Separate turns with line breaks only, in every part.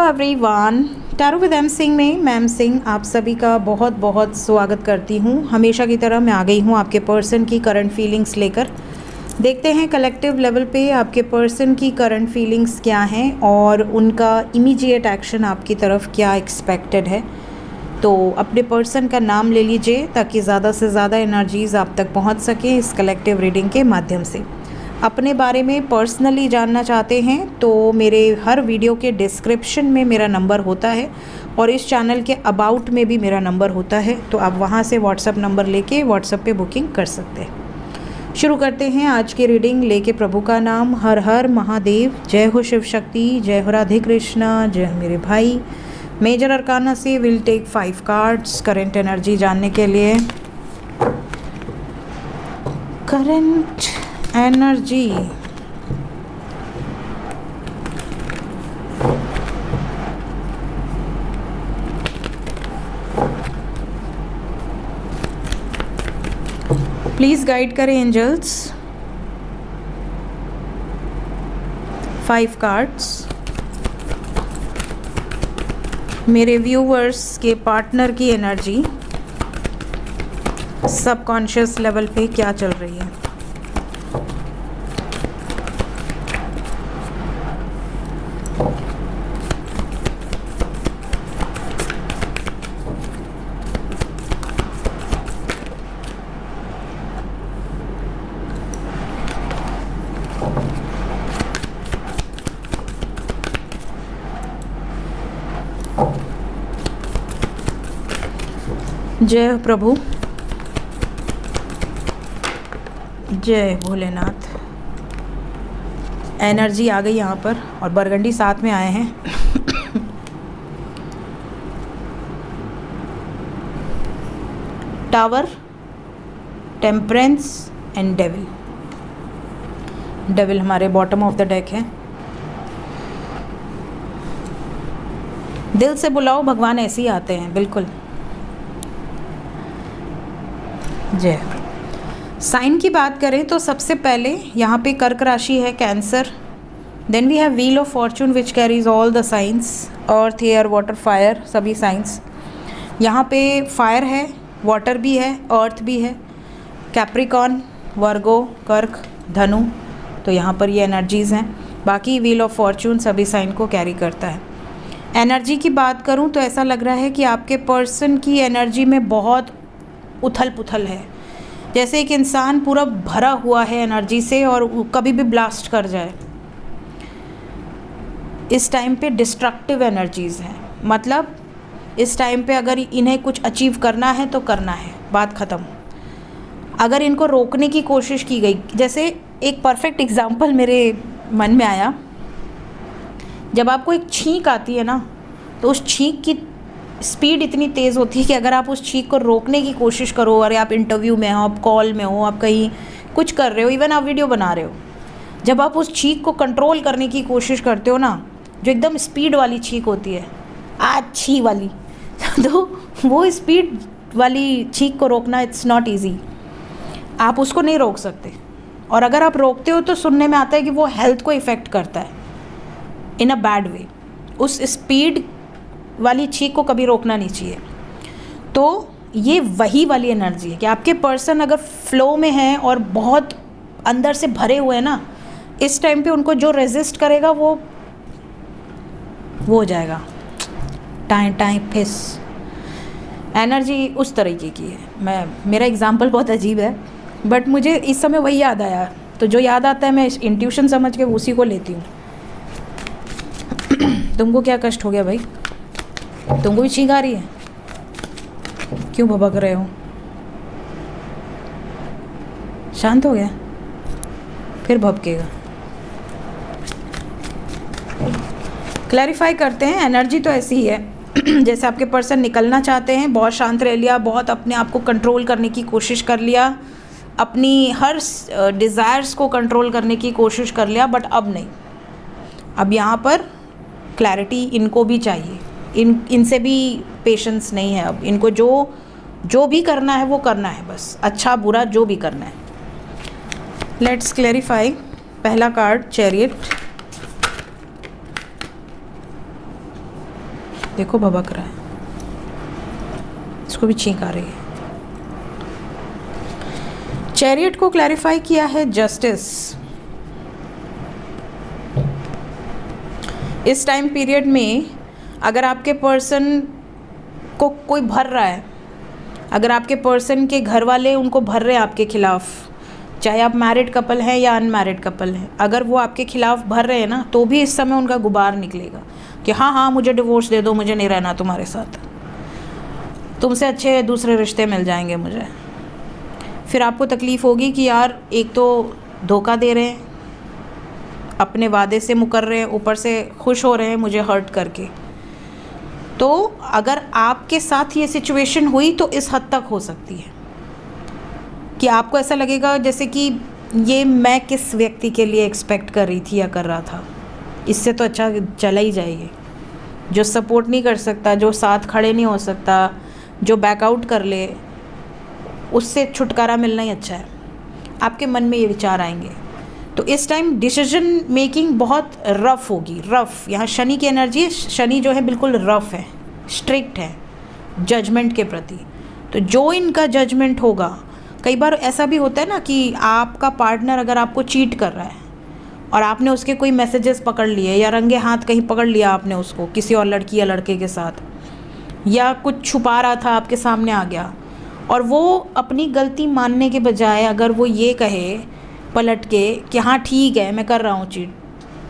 Everyone, tarot with M Singh में ma'am Singh आप सभी का बहुत बहुत स्वागत करती हूँ। हमेशा की तरह मैं आ गई हूँ आपके पर्सन की करंट फीलिंग्स लेकर। देखते हैं कलेक्टिव लेवल पे आपके पर्सन की करंट फीलिंग्स क्या हैं और उनका इमीडिएट एक्शन आपकी तरफ क्या एक्सपेक्टेड है। तो अपने पर्सन का नाम ले लीजिए ताकि ज़्यादा से ज़्यादा एनर्जीज़ आप तक पहुँच सकें इस कलेक्टिव रीडिंग के माध्यम से। अपने बारे में पर्सनली जानना चाहते हैं तो मेरे हर वीडियो के डिस्क्रिप्शन में मेरा नंबर होता है और इस चैनल के अबाउट में भी मेरा नंबर होता है, तो आप वहां से व्हाट्सएप नंबर लेके व्हाट्सएप पे बुकिंग कर सकते हैं। शुरू करते हैं आज की रीडिंग लेके प्रभु का नाम। हर हर महादेव, जय हो शिव शक्ति, जय हो राधे कृष्णा, जय हो मेरे भाई। मेजर अरकाना से will take 5 cards current energy जानने के लिए। करंट एनर्जी, प्लीज गाइड करें एंजल्स। 5 कार्ड्स मेरे व्यूवर्स के पार्टनर की एनर्जी सबकॉन्शियस लेवल पे क्या चल रही है। जय प्रभु, जय भोलेनाथ। एनर्जी आ गई यहाँ पर और बरगंडी साथ में आए हैं। Tower, temperance and devil. Devil हमारे बॉटम ऑफ द डेक है। दिल से बुलाओ, भगवान ऐसे ही आते हैं, बिल्कुल। जय। साइन की बात करें तो सबसे पहले यहाँ पे कर्क राशि है, cancer. Then we have wheel of fortune which carries all the signs, earth, air, water, fire, सभी साइंस। यहाँ पे फायर है, वाटर भी है, अर्थ भी है। कैप्रिकॉन, वर्गो, कर्क, धनु, तो यहाँ पर ये एनर्जीज़ हैं। बाकी व्हील ऑफ फॉर्चून सभी साइन को कैरी करता है। एनर्जी की बात करूँ तो ऐसा लग रहा है कि आपके पर्सन की एनर्जी में बहुत उथल पुथल है, जैसे एक इंसान पूरा भरा हुआ है एनर्जी से और कभी भी ब्लास्ट कर जाए। इस टाइम पे डिस्ट्रक्टिव एनर्जीज़ हैं, मतलब इस टाइम पे अगर इन्हें कुछ अचीव करना है तो करना है, बात ख़त्म। अगर इनको रोकने की कोशिश की गई, जैसे एक परफेक्ट एग्जांपल मेरे मन में आया, जब आपको एक छींक आती है ना, तो उस छींक की स्पीड इतनी तेज़ होती है कि अगर आप उस छींक को रोकने की कोशिश करो, और आप इंटरव्यू में हो, आप कॉल में हो, आप कहीं कुछ कर रहे हो, इवन आप वीडियो बना रहे हो, जब आप उस छींक को कंट्रोल करने की कोशिश करते हो ना, जो एकदम स्पीड वाली छींक होती है, अच्छी वाली, तो वो स्पीड वाली छींक को रोकना इट्स नॉट ईजी। आप उसको नहीं रोक सकते, और अगर आप रोकते हो तो सुनने में आता है कि वो हेल्थ को इफ़ेक्ट करता है इन अ बैड वे। उस स्पीड वाली छींक को कभी रोकना नहीं चाहिए। तो ये वही वाली एनर्जी है कि आपके पर्सन अगर फ्लो में हैं और बहुत अंदर से भरे हुए हैं ना, इस टाइम पे उनको जो रेजिस्ट करेगा वो हो जाएगा टाइम टाइम फिस। एनर्जी उस तरीके की है। मेरा एग्जांपल बहुत अजीब है, बट मुझे इस समय वही याद आया, तो जो याद आता है मैं इंट्यूशन समझ के उसी को लेती हूँ। तुमको क्या कष्ट हो गया भाई? तुमको भी छींक आ रही है? क्यों भभक रहे हो? शांत हो गया? फिर भभकेगा। क्लैरिफाई करते हैं। एनर्जी तो ऐसी ही है जैसे आपके पर्सन निकलना चाहते हैं, बहुत शांत रह लिया, बहुत अपने आप को कंट्रोल करने की कोशिश कर लिया, अपनी हर डिज़ायर्स को कंट्रोल करने की कोशिश कर लिया, बट अब नहीं। अब यहाँ पर क्लैरिटी इनको भी चाहिए, इनसे भी पेशेंस नहीं है। अब इनको जो भी करना है वो करना है, बस अच्छा बुरा जो भी करना है। Let's clarify. पहला कार्ड चैरियट, देखो भभक रहा है, इसको भी छींक आ रही है। चैरियट को क्लैरिफाई किया है जस्टिस। इस टाइम पीरियड में अगर आपके पर्सन को कोई भर रहा है, अगर आपके पर्सन के घर वाले उनको भर रहे हैं आपके खिलाफ, चाहे आप मैरिड कपल हैं या अनमैरिड कपल हैं, अगर वो आपके खिलाफ भर रहे हैं ना, तो भी इस समय उनका गुबार निकलेगा कि हाँ हाँ मुझे डिवोर्स दे दो, मुझे नहीं रहना तुम्हारे साथ, तुमसे अच्छे दूसरे रिश्ते मिल जाएंगे मुझे। फिर आपको तकलीफ़ होगी कि यार एक तो धोखा दे रहे हैं, अपने वादे से मुकर रहे हैं, ऊपर से खुश हो रहे हैं मुझे हर्ट करके। तो अगर आपके साथ ये सिचुएशन हुई तो इस हद तक हो सकती है कि आपको ऐसा लगेगा जैसे कि ये मैं किस व्यक्ति के लिए एक्सपेक्ट कर रही थी या कर रहा था, इससे तो अच्छा चला ही जाइए। जो सपोर्ट नहीं कर सकता, जो साथ खड़े नहीं हो सकता, जो बैकआउट कर ले, उससे छुटकारा मिलना ही अच्छा है। आपके मन में ये विचार आएंगे। तो इस टाइम डिसीजन मेकिंग बहुत रफ़ होगी। रफ़, यहाँ शनि की एनर्जी है, शनि जो है बिल्कुल रफ़ है, स्ट्रिक्ट है जजमेंट के प्रति। तो जो इनका जजमेंट होगा, कई बार ऐसा भी होता है ना कि आपका पार्टनर अगर आपको चीट कर रहा है और आपने उसके कोई मैसेजेस पकड़ लिए या रंगे हाथ कहीं पकड़ लिया आपने उसको किसी और लड़की या लड़के के साथ, या कुछ छुपा रहा था आपके सामने आ गया, और वो अपनी गलती मानने के बजाय अगर वो ये कहे पलट के कि हाँ ठीक है मैं कर रहा हूँ चीट,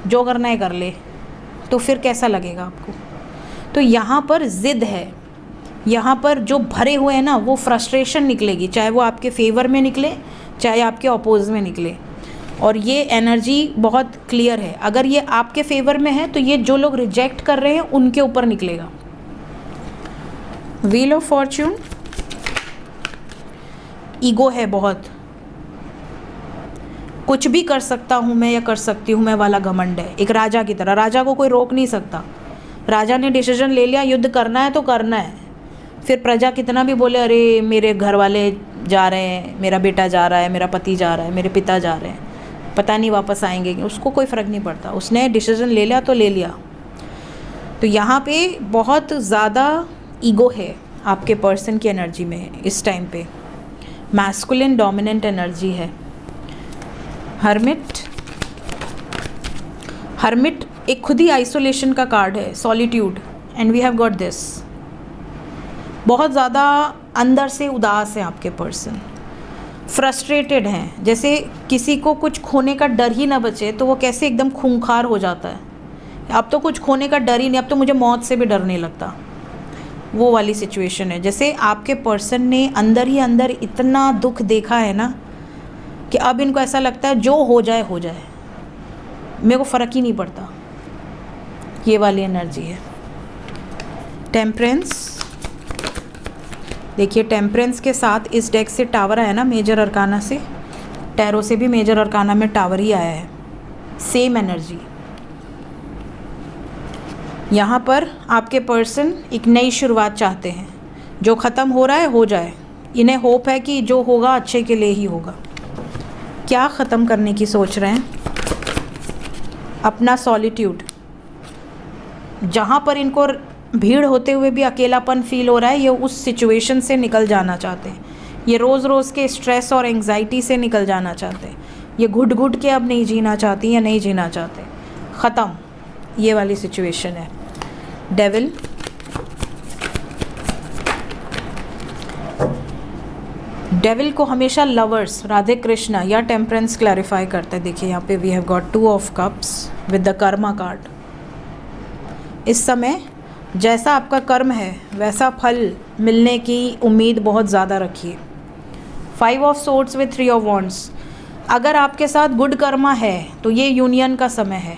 जो करना है कर ले, तो फिर कैसा लगेगा आपको। तो यहाँ पर ज़िद है, यहाँ पर जो भरे हुए हैं ना वो फ्रस्ट्रेशन निकलेगी, चाहे वो आपके फेवर में निकले चाहे आपके अपोज में निकले। और ये एनर्जी बहुत क्लियर है, अगर ये आपके फेवर में है तो ये जो लोग रिजेक्ट कर रहे हैं उनके ऊपर निकलेगा। व्हील ऑफ फॉर्च्यून, ईगो है बहुत, कुछ भी कर सकता हूँ मैं या कर सकती हूँ मैं वाला घमंड है, एक राजा की तरह। राजा को कोई रोक नहीं सकता, राजा ने डिसीजन ले लिया युद्ध करना है तो करना है। फिर प्रजा कितना भी बोले अरे मेरे घर वाले जा रहे हैं, मेरा बेटा जा रहा है, मेरा पति जा रहा है, मेरे पिता जा रहे हैं, पता नहीं वापस आएंगे, उसको कोई फ़र्क नहीं पड़ता, उसने डिसीजन ले लिया तो ले लिया। तो यहाँ पे बहुत ज़्यादा ईगो है आपके पर्सन की एनर्जी में इस टाइम पे, मैस्कुलिन डोमिनेंट एनर्जी है। हर्मिट, हर्मिट एक खुद ही आइसोलेशन का कार्ड है, solitude, and we have got this. बहुत ज़्यादा अंदर से उदास है आपके पर्सन, फ्रस्ट्रेटेड हैं, जैसे किसी को कुछ खोने का डर ही ना बचे तो वो कैसे एकदम खूंखार हो जाता है। अब तो कुछ खोने का डर ही नहीं, अब तो मुझे मौत से भी डर नहीं लगता, वो वाली सिचुएशन है। जैसे आपके पर्सन ने अंदर ही अंदर इतना दुख देखा है ना कि अब इनको ऐसा लगता है जो हो जाए हो जाए, मेरे को फ़र्क ही नहीं पड़ता, ये वाली एनर्जी है। टेम्परेंस, देखिए टेम्परेंस के साथ इस डेक से टावर आया ना, मेजर अरकाना से, टैरो से भी मेजर अरकाना में टावर ही आया है, सेम एनर्जी। यहाँ पर आपके पर्सन एक नई शुरुआत चाहते हैं, जो ख़त्म हो रहा है हो जाए, इन्हें होप है कि जो होगा अच्छे के लिए ही होगा। क्या ख़त्म करने की सोच रहे हैं? अपना सॉलिट्यूड, जहाँ पर इनको भीड़ होते हुए भी अकेलापन फील हो रहा है, ये उस सिचुएशन से निकल जाना चाहते हैं, ये रोज़ रोज़ के स्ट्रेस और एंग्जाइटी से निकल जाना चाहते हैं, ये घुट घुट के अब नहीं जीना चाहती या नहीं जीना चाहते, ख़त्म, ये वाली सिचुएशन है। डेविल, डेविल को हमेशा लवर्स, राधे कृष्णा या टेम्परेंस क्लैरिफाई करते हैं। देखिए यहाँ पे we have got 2 of cups with the karma card. इस समय जैसा आपका कर्म है वैसा फल मिलने की उम्मीद बहुत ज़्यादा रखिए। 5 of swords with 3 of wands, अगर आपके साथ गुड कर्मा है तो ये यूनियन का समय है,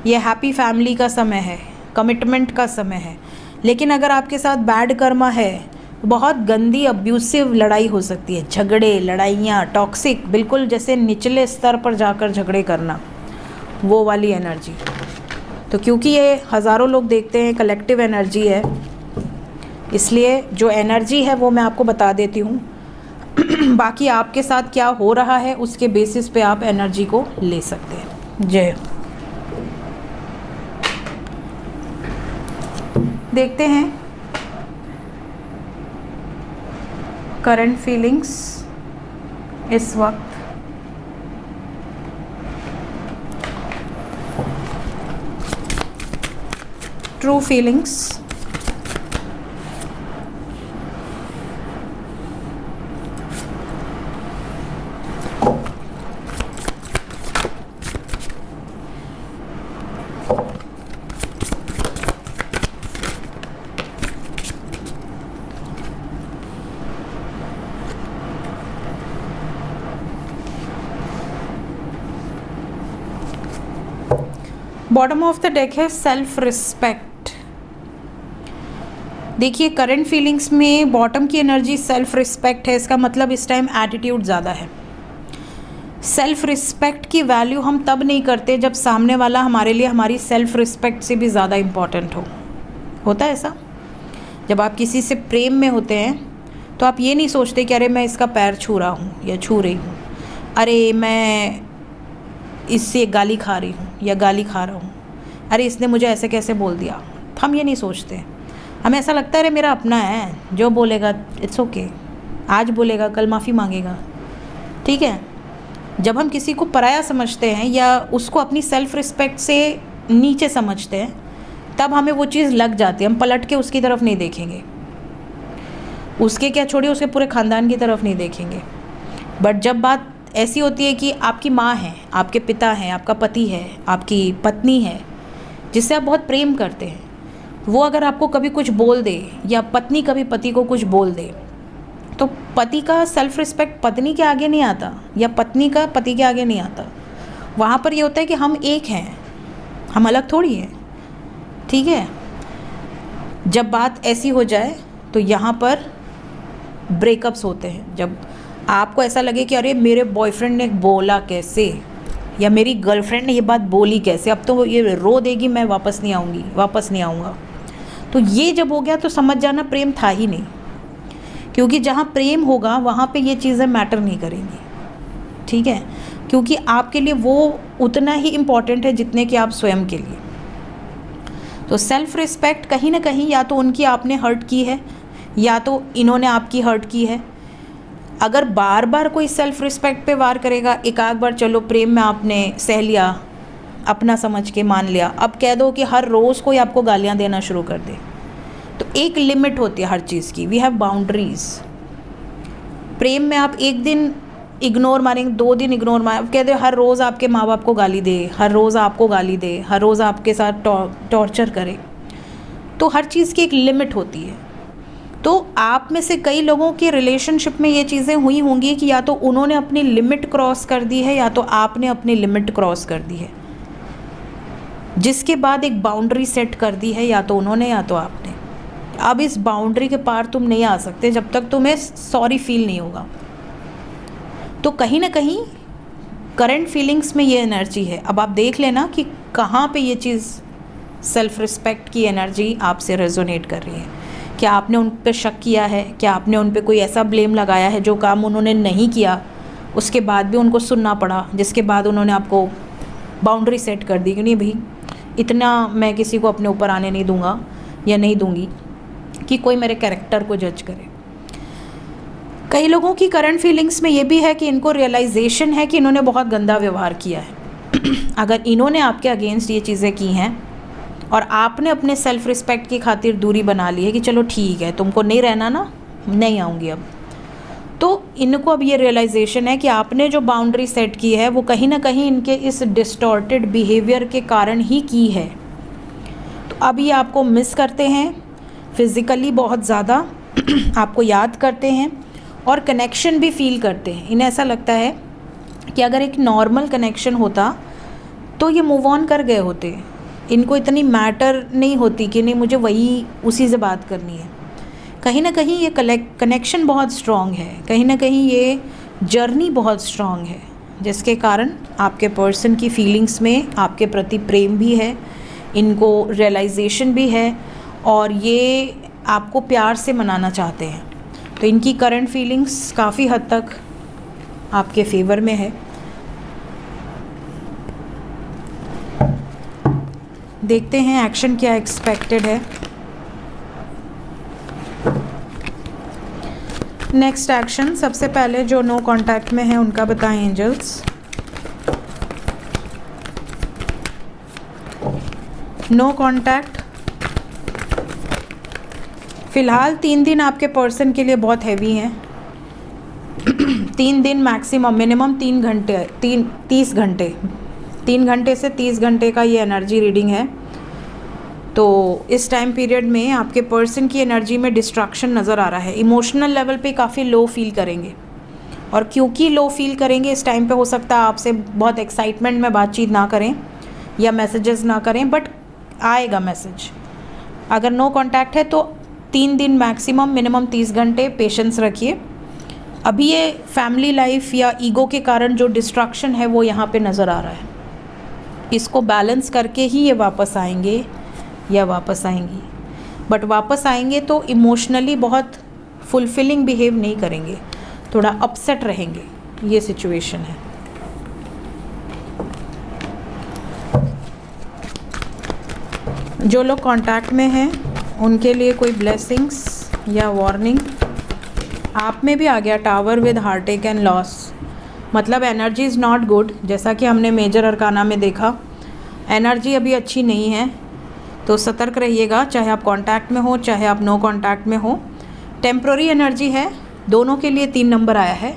ये हैप्पी फैमिली का समय है, कमिटमेंट का समय है। लेकिन अगर आपके साथ बैड कर्मा है, बहुत गंदी अब्यूसिव लड़ाई हो सकती है, झगड़े, लड़ाइयाँ, टॉक्सिक, बिल्कुल जैसे निचले स्तर पर जाकर झगड़े करना, वो वाली एनर्जी। तो क्योंकि ये हज़ारों लोग देखते हैं, कलेक्टिव एनर्जी है, इसलिए जो एनर्जी है वो मैं आपको बता देती हूँ। बाकी आपके साथ क्या हो रहा है उसके बेसिस पे आप एनर्जी को ले सकते हैं। जय। देखते हैं करंट फीलिंग्स इस वक्त। True feelings, bottom of the deck है सेल्फ रिस्पेक्ट। देखिए करंट फीलिंग्स में बॉटम की एनर्जी सेल्फ रिस्पेक्ट है, इसका मतलब इस टाइम एटीट्यूड ज़्यादा है। सेल्फ रिस्पेक्ट की वैल्यू हम तब नहीं करते जब सामने वाला हमारे लिए हमारी सेल्फ रिस्पेक्ट से भी ज़्यादा इम्पॉर्टेंट हो। होता है ऐसा, जब आप किसी से प्रेम में होते हैं तो आप ये नहीं सोचते कि अरे मैं इसका पैर छू रहा हूँ या छू रही हूँ, अरे मैं इससे गाली खा रही हूँ या गाली खा रहा हूँ, अरे इसने मुझे ऐसे कैसे बोल दिया। हम ये नहीं सोचते, हमें ऐसा लगता है अरे मेरा अपना है, जो बोलेगा इट्स ओके, आज बोलेगा कल माफ़ी मांगेगा, ठीक है। जब हम किसी को पराया समझते हैं या उसको अपनी सेल्फ रिस्पेक्ट से नीचे समझते हैं तब हमें वो चीज़ लग जाती है, हम पलट के उसकी तरफ नहीं देखेंगे, उसके क्या छोड़िए उसके पूरे ख़ानदान की तरफ नहीं देखेंगे। बट जब बात ऐसी होती है कि आपकी माँ है, आपके पिता हैं, आपका पति है, आपकी पत्नी है जिससे आप बहुत प्रेम करते हैं, वो अगर आपको कभी कुछ बोल दे या पत्नी कभी पति को कुछ बोल दे तो पति का सेल्फ रिस्पेक्ट पत्नी के आगे नहीं आता या पत्नी का पति के आगे नहीं आता। वहाँ पर ये होता है कि हम एक हैं, हम अलग थोड़ी हैं, ठीक है। जब बात ऐसी हो जाए तो यहाँ पर ब्रेकअप्स होते हैं। जब आपको ऐसा लगे कि अरे मेरे बॉयफ्रेंड ने बोला कैसे या मेरी गर्लफ्रेंड ने ये बात बोली कैसे, अब तो ये रो देगी, मैं वापस नहीं आऊँगी, वापस नहीं आऊँगा, तो ये जब हो गया तो समझ जाना प्रेम था ही नहीं। क्योंकि जहाँ प्रेम होगा वहाँ पे ये चीज़ें मैटर नहीं करेंगी, ठीक है, क्योंकि आपके लिए वो उतना ही इम्पॉर्टेंट है जितने कि आप स्वयं के लिए। तो सेल्फ रिस्पेक्ट कहीं ना कहीं या तो उनकी आपने हर्ट की है या तो इन्होंने आपकी हर्ट की है। अगर बार बार कोई सेल्फ रिस्पेक्ट पे वार करेगा, एक आध बार चलो प्रेम में आपने सह लिया, अपना समझ के मान लिया, अब कह दो कि हर रोज़ कोई आपको गालियाँ देना शुरू कर दे, तो एक लिमिट होती है हर चीज़ की। We have boundaries. प्रेम में आप एक दिन इग्नोर मारेंगे, 2 दिन इग्नोर मारें, अब कह दो हर रोज़ आपके माँ बाप को गाली दे, हर रोज़ आपको गाली दे, हर रोज़ आपके साथ टॉर्चर करे, तो हर चीज़ की एक लिमिट होती है। तो आप में से कई लोगों के रिलेशनशिप में ये चीज़ें हुई होंगी कि या तो उन्होंने अपनी लिमिट क्रॉस कर दी है या तो आपने अपनी लिमिट क्रॉस कर दी है, जिसके बाद एक बाउंड्री सेट कर दी है या तो उन्होंने या तो आपने। अब इस बाउंड्री के पार तुम नहीं आ सकते जब तक तुम्हें सॉरी फील नहीं होगा। तो कहीं ना कहीं करंट फीलिंग्स में ये एनर्जी है। अब आप देख लेना कि कहाँ पे ये चीज़ सेल्फ रिस्पेक्ट की एनर्जी आपसे रेजोनेट कर रही है। क्या आपने उन पे शक किया है? क्या आपने उन पे कोई ऐसा ब्लेम लगाया है जो काम उन्होंने नहीं किया, उसके बाद भी उनको सुनना पड़ा, जिसके बाद उन्होंने आपको बाउंड्री सेट कर दी कि नहीं भाई इतना मैं किसी को अपने ऊपर आने नहीं दूंगा या नहीं दूंगी कि कोई मेरे कैरेक्टर को जज करे। कई लोगों की करंट फीलिंग्स में ये भी है कि इनको रियलाइजेशन है कि इन्होंने बहुत गंदा व्यवहार किया है। अगर इन्होंने आपके अगेंस्ट ये चीज़ें की हैं और आपने अपने सेल्फ रिस्पेक्ट की खातिर दूरी बना ली है कि चलो ठीक है तुमको नहीं रहना ना, नहीं आऊँगी अब, तो इनको अब ये रियलाइजेशन है कि आपने जो बाउंड्री सेट की है वो कहीं ना कहीं इनके इस डिस्टॉर्टेड बिहेवियर के कारण ही की है। तो अब ये आपको मिस करते हैं फिज़िकली बहुत ज़्यादा, आपको याद करते हैं और कनेक्शन भी फील करते हैं। इन्हें ऐसा लगता है कि अगर एक नॉर्मल कनेक्शन होता तो ये मूव ऑन कर गए होते, इनको इतनी मैटर नहीं होती कि नहीं मुझे वही उसी से बात करनी है। कहीं ना कहीं ये कनेक्शन बहुत स्ट्रॉन्ग है, कहीं ना कहीं ये जर्नी बहुत स्ट्रॉन्ग है, जिसके कारण आपके पर्सन की फीलिंग्स में आपके प्रति प्रेम भी है, इनको रियलाइजेशन भी है और ये आपको प्यार से मनाना चाहते हैं। तो इनकी करंट फीलिंग्स काफ़ी हद तक आपके फेवर में है। देखते हैं एक्शन क्या एक्सपेक्टेड है। नेक्स्ट एक्शन, सबसे पहले जो नो कांटेक्ट में है उनका बताएं एंजल्स। नो कांटेक्ट, फ़िलहाल 3 दिन आपके पर्सन के लिए बहुत हैवी हैं। 3 दिन मैक्सिमम, मिनिमम 3 घंटे, 30 घंटे, 3 घंटे से 30 घंटे का ये एनर्जी रीडिंग है। तो इस टाइम पीरियड में आपके पर्सन की एनर्जी में डिस्ट्रैक्शन नज़र आ रहा है। इमोशनल लेवल पे काफ़ी लो फील करेंगे, और क्योंकि लो फील करेंगे इस टाइम पे हो सकता है आपसे बहुत एक्साइटमेंट में बातचीत ना करें या मैसेजेस ना करें, बट आएगा मैसेज। अगर नो कांटेक्ट है तो 3 दिन मैक्सिमम, मिनिमम 30 घंटे पेशेंस रखिए। अभी ये फैमिली लाइफ या ईगो के कारण जो डिस्ट्रैक्शन है वो यहाँ पे नज़र आ रहा है। इसको बैलेंस करके ही ये वापस आएंगे या वापस आएंगी, बट वापस आएंगे तो इमोशनली बहुत फुलफिलिंग बिहेव नहीं करेंगे, थोड़ा अपसेट रहेंगे, ये सिचुएशन है। जो लोग कांटेक्ट में हैं उनके लिए कोई ब्लेसिंग्स या वार्निंग। आप में भी आ गया टावर विद हार्टटेक एंड लॉस, मतलब एनर्जी इज़ नॉट गुड। जैसा कि हमने मेजर अरकाना में देखा, एनर्जी अभी अच्छी नहीं है, तो सतर्क रहिएगा, चाहे आप कांटेक्ट में हो चाहे आप नो कांटेक्ट में हो। टेम्प्रोरी एनर्जी है, दोनों के लिए 3 नंबर आया है,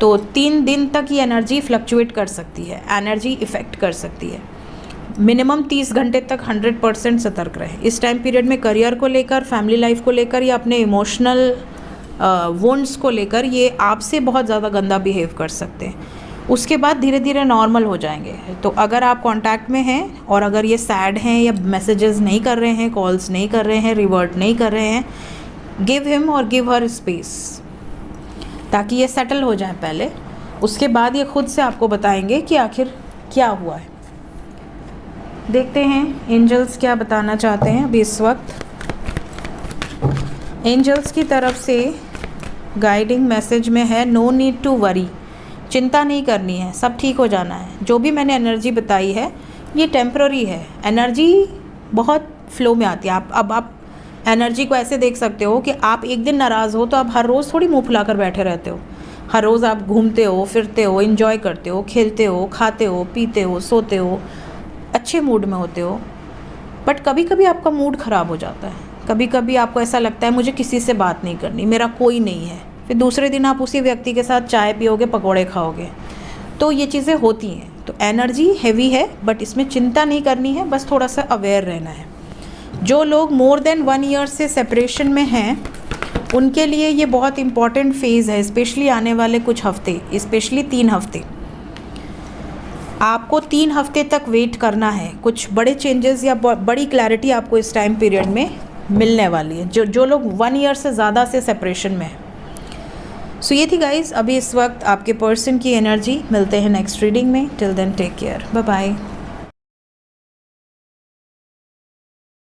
तो 3 दिन तक ये एनर्जी फ्लक्चुएट कर सकती है, एनर्जी इफ़ेक्ट कर सकती है। मिनिमम 30 घंटे तक 100% सतर्क रहे। इस टाइम पीरियड में करियर को लेकर, फैमिली लाइफ को लेकर या अपने इमोशनल वुंड्स को लेकर ये आपसे बहुत ज़्यादा गंदा बिहेव कर सकते हैं। उसके बाद धीरे धीरे नॉर्मल हो जाएंगे। तो अगर आप कांटेक्ट में हैं और अगर ये सैड हैं या मैसेजेस नहीं कर रहे हैं, कॉल्स नहीं कर रहे हैं, रिवर्ट नहीं कर रहे हैं, गिव हिम और गिव हर स्पेस, ताकि ये सेटल हो जाए पहले। उसके बाद ये खुद से आपको बताएंगे कि आखिर क्या हुआ है। देखते हैं एंजल्स क्या बताना चाहते हैं अभी इस वक्त। एंजल्स की तरफ से गाइडिंग मैसेज में है, नो नीड टू वरी, चिंता नहीं करनी है, सब ठीक हो जाना है। जो भी मैंने एनर्जी बताई है ये टेम्प्ररी है, एनर्जी बहुत फ्लो में आती है। आप एनर्जी को ऐसे देख सकते हो कि आप एक दिन नाराज़ हो तो आप हर रोज़ थोड़ी मुँह फुलाकर बैठे रहते हो। हर रोज़ आप घूमते हो, फिरते हो, एंजॉय करते हो, खेलते हो, खाते हो, पीते हो, सोते हो, अच्छे मूड में होते हो। बट कभी कभी आपका मूड ख़राब हो जाता है, कभी कभी आपको ऐसा लगता है मुझे किसी से बात नहीं करनी, मेरा कोई नहीं है। फिर दूसरे दिन आप उसी व्यक्ति के साथ चाय पियोगे, पकौड़े खाओगे, तो ये चीज़ें होती हैं। तो एनर्जी हैवी है, बट इसमें चिंता नहीं करनी है, बस थोड़ा सा अवेयर रहना है। जो लोग मोर देन 1 ईयर से सेपरेशन में हैं उनके लिए ये बहुत इम्पॉर्टेंट फेज़ है, स्पेशली आने वाले कुछ हफ्ते, स्पेशली 3 हफ्ते। आपको 3 हफ्ते तक वेट करना है, कुछ बड़े चेंजेस या बड़ी क्लैरिटी आपको इस टाइम पीरियड में मिलने वाली है, जो लोग 1 ईयर से ज़्यादा से सेपरेशन में हैं। सो ये थी गाइस अभी इस वक्त आपके पर्सन की एनर्जी। मिलते हैं नेक्स्ट रीडिंग में। Till then take care, bye bye.